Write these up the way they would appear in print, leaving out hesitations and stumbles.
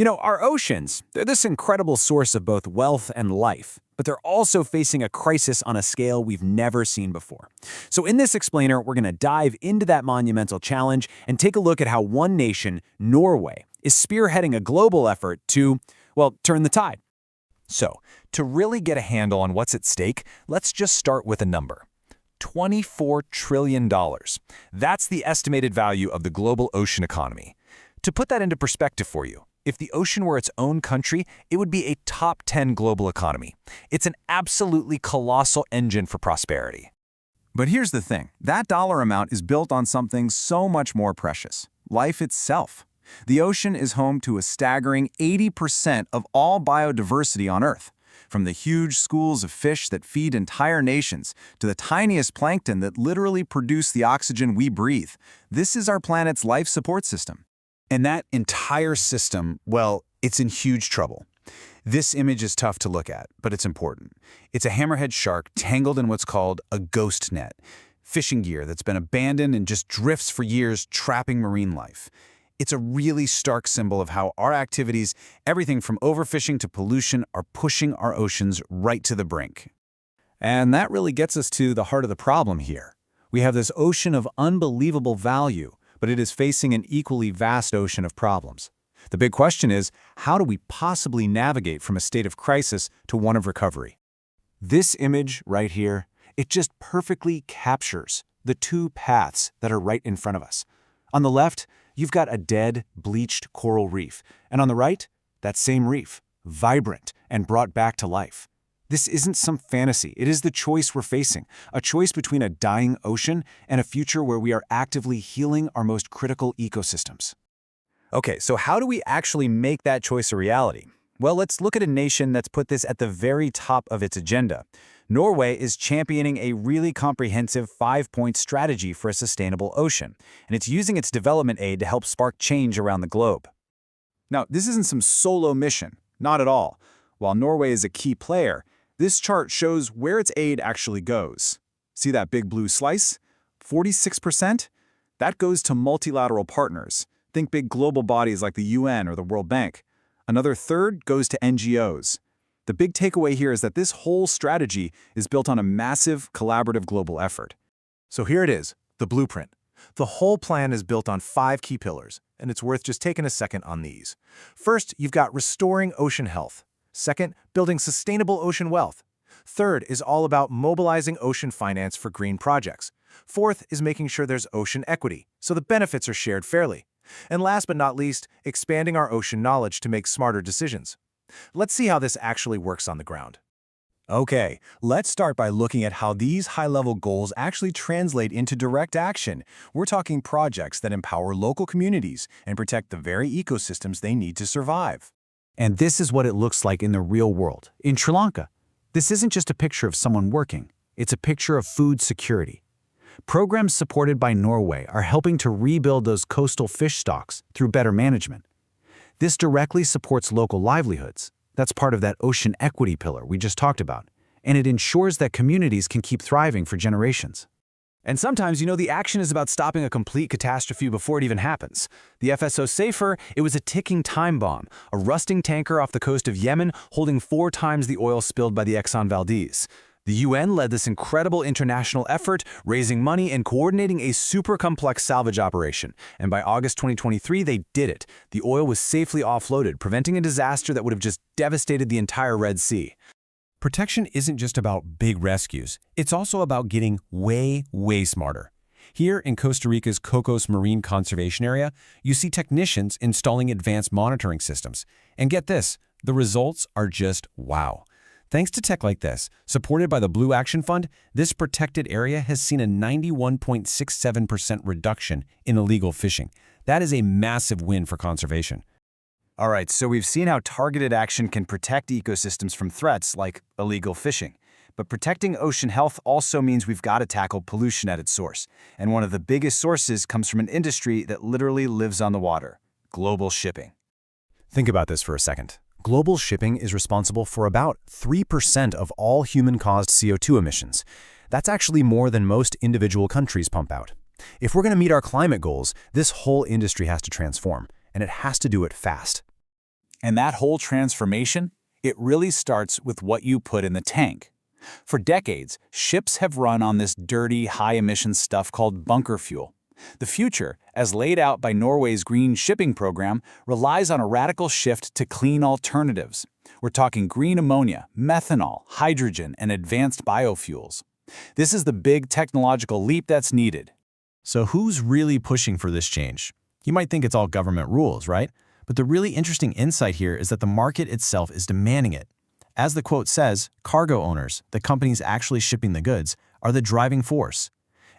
Our oceans, they're this incredible source of both wealth and life, but they're also facing a crisis on a scale we've never seen before. So in this explainer, we're going to dive into that monumental challenge and take a look at how one nation, Norway, is spearheading a global effort to, well, turn the tide. So, to really get a handle on what's at stake, let's just start with a number. $24 trillion. That's the estimated value of the global ocean economy. To put that into perspective for you, if the ocean were its own country, it would be a top 10 global economy. It's an absolutely colossal engine for prosperity. But here's the thing. That dollar amount is built on something so much more precious: life itself. The ocean is home to a staggering 80% of all biodiversity on Earth. From the huge schools of fish that feed entire nations to the tiniest plankton that literally produce the oxygen we breathe, this is our planet's life support system. And that entire system, well, it's in huge trouble. This image is tough to look at, but it's important. It's a hammerhead shark tangled in what's called a ghost net, fishing gear that's been abandoned and just drifts for years, trapping marine life. It's a really stark symbol of how our activities, everything from overfishing to pollution, are pushing our oceans right to the brink. And that really gets us to the heart of the problem here. We have this ocean of unbelievable value, but it is facing an equally vast ocean of problems. The big question is, how do we possibly navigate from a state of crisis to one of recovery? This image right here, it just perfectly captures the two paths that are right in front of us. On the left, you've got a dead, bleached coral reef, and on the right, that same reef, vibrant and brought back to life. This isn't some fantasy. It is the choice we're facing, a choice between a dying ocean and a future where we are actively healing our most critical ecosystems. Okay, so how do we actually make that choice a reality? Well, let's look at a nation that's put this at the very top of its agenda. Norway is championing a really comprehensive 5-point strategy for a sustainable ocean, and it's using its development aid to help spark change around the globe. Now, this isn't some solo mission, not at all. While Norway is a key player, this chart shows where its aid actually goes. See that big blue slice? 46%? That goes to multilateral partners. Think big global bodies like the UN or the World Bank. Another third goes to NGOs. The big takeaway here is that this whole strategy is built on a massive, collaborative global effort. So here it is, the blueprint. The whole plan is built on 5 key pillars, and it's worth just taking a second on these. First, you've got restoring ocean health. Second, building sustainable ocean wealth. Third is all about mobilizing ocean finance for green projects. Fourth is making sure there's ocean equity, so the benefits are shared fairly. And last but not least, expanding our ocean knowledge to make smarter decisions. Let's see how this actually works on the ground. Okay, let's start by looking at how these high-level goals actually translate into direct action. We're talking projects that empower local communities and protect the very ecosystems they need to survive. And this is what it looks like in the real world. In Sri Lanka, this isn't just a picture of someone working. It's a picture of food security. Programs supported by Norway are helping to rebuild those coastal fish stocks through better management. This directly supports local livelihoods. That's part of that ocean equity pillar we just talked about. And it ensures that communities can keep thriving for generations. And sometimes, the action is about stopping a complete catastrophe before it even happens. The FSO Safer, it was a ticking time bomb, a rusting tanker off the coast of Yemen holding 4 times the oil spilled by the Exxon Valdez. The UN led this incredible international effort, raising money and coordinating a super complex salvage operation. And by August 2023, they did it. The oil was safely offloaded, preventing a disaster that would have just devastated the entire Red Sea. Protection isn't just about big rescues. It's also about getting way, way smarter. Here in Costa Rica's Cocos Marine Conservation Area, you see technicians installing advanced monitoring systems. And get this, the results are just wow. Thanks to tech like this, supported by the Blue Action Fund, this protected area has seen a 91.67% reduction in illegal fishing. That is a massive win for conservation. All right, so we've seen how targeted action can protect ecosystems from threats like illegal fishing. But protecting ocean health also means we've got to tackle pollution at its source. And one of the biggest sources comes from an industry that literally lives on the water: global shipping. Think about this for a second. Global shipping is responsible for about 3% of all human-caused CO2 emissions. That's actually more than most individual countries pump out. If we're going to meet our climate goals, this whole industry has to transform, and it has to do it fast. And that whole transformation, it really starts with what you put in the tank. For decades, ships have run on this dirty, high-emission stuff called bunker fuel. The future, as laid out by Norway's green shipping program, relies on a radical shift to clean alternatives. We're talking green ammonia, methanol, hydrogen, and advanced biofuels. This is the big technological leap that's needed. So who's really pushing for this change? You might think it's all government rules, right? But the really interesting insight here is that the market itself is demanding it. As the quote says, cargo owners, the companies actually shipping the goods, are the driving force.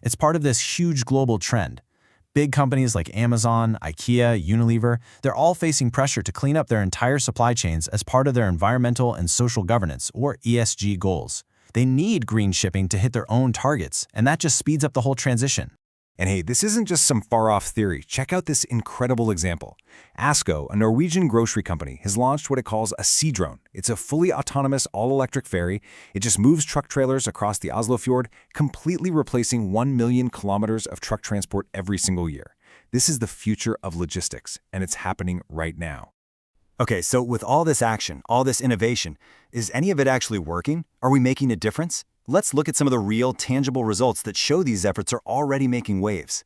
It's part of this huge global trend. Big companies like Amazon, IKEA, Unilever, they're all facing pressure to clean up their entire supply chains as part of their environmental and social governance, or ESG goals. They need green shipping to hit their own targets, and that just speeds up the whole transition. And hey, this isn't just some far-off theory. Check out this incredible example. Asko, a Norwegian grocery company, has launched what it calls a sea drone. It's a fully autonomous, all-electric ferry. It just moves truck trailers across the Oslo Fjord, completely replacing 1 million kilometers of truck transport every single year. This is the future of logistics, and it's happening right now. Okay, so with all this action, all this innovation, is any of it actually working? Are we making a difference? Let's look at some of the real, tangible results that show these efforts are already making waves.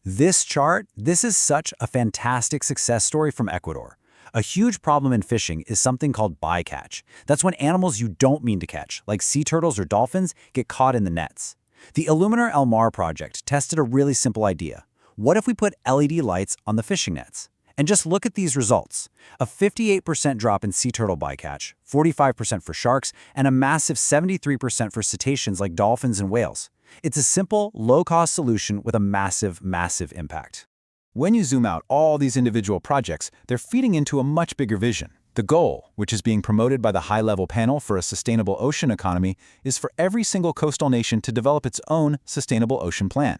This chart, this is such a fantastic success story from Ecuador. A huge problem in fishing is something called bycatch. That's when animals you don't mean to catch, like sea turtles or dolphins, get caught in the nets. The Illuminar El Mar project tested a really simple idea. What if we put LED lights on the fishing nets? And just look at these results. A 58% drop in sea turtle bycatch, 45% for sharks, and a massive 73% for cetaceans like dolphins and whales. It's a simple, low-cost solution with a massive, massive impact. When you zoom out all these individual projects, they're feeding into a much bigger vision. The goal, which is being promoted by the high-level panel for a sustainable ocean economy, is for every single coastal nation to develop its own sustainable ocean plan.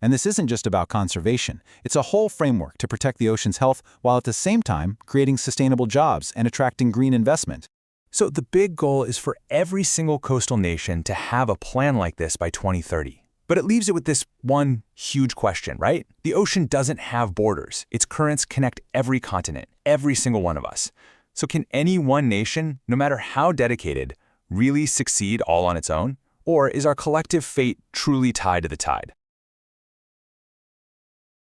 And this isn't just about conservation. It's a whole framework to protect the ocean's health while at the same time creating sustainable jobs and attracting green investment. So the big goal is for every single coastal nation to have a plan like this by 2030. But it leaves it with this one huge question, right? The ocean doesn't have borders. Its currents connect every continent, every single one of us. So can any one nation, no matter how dedicated, really succeed all on its own? Or is our collective fate truly tied to the tide?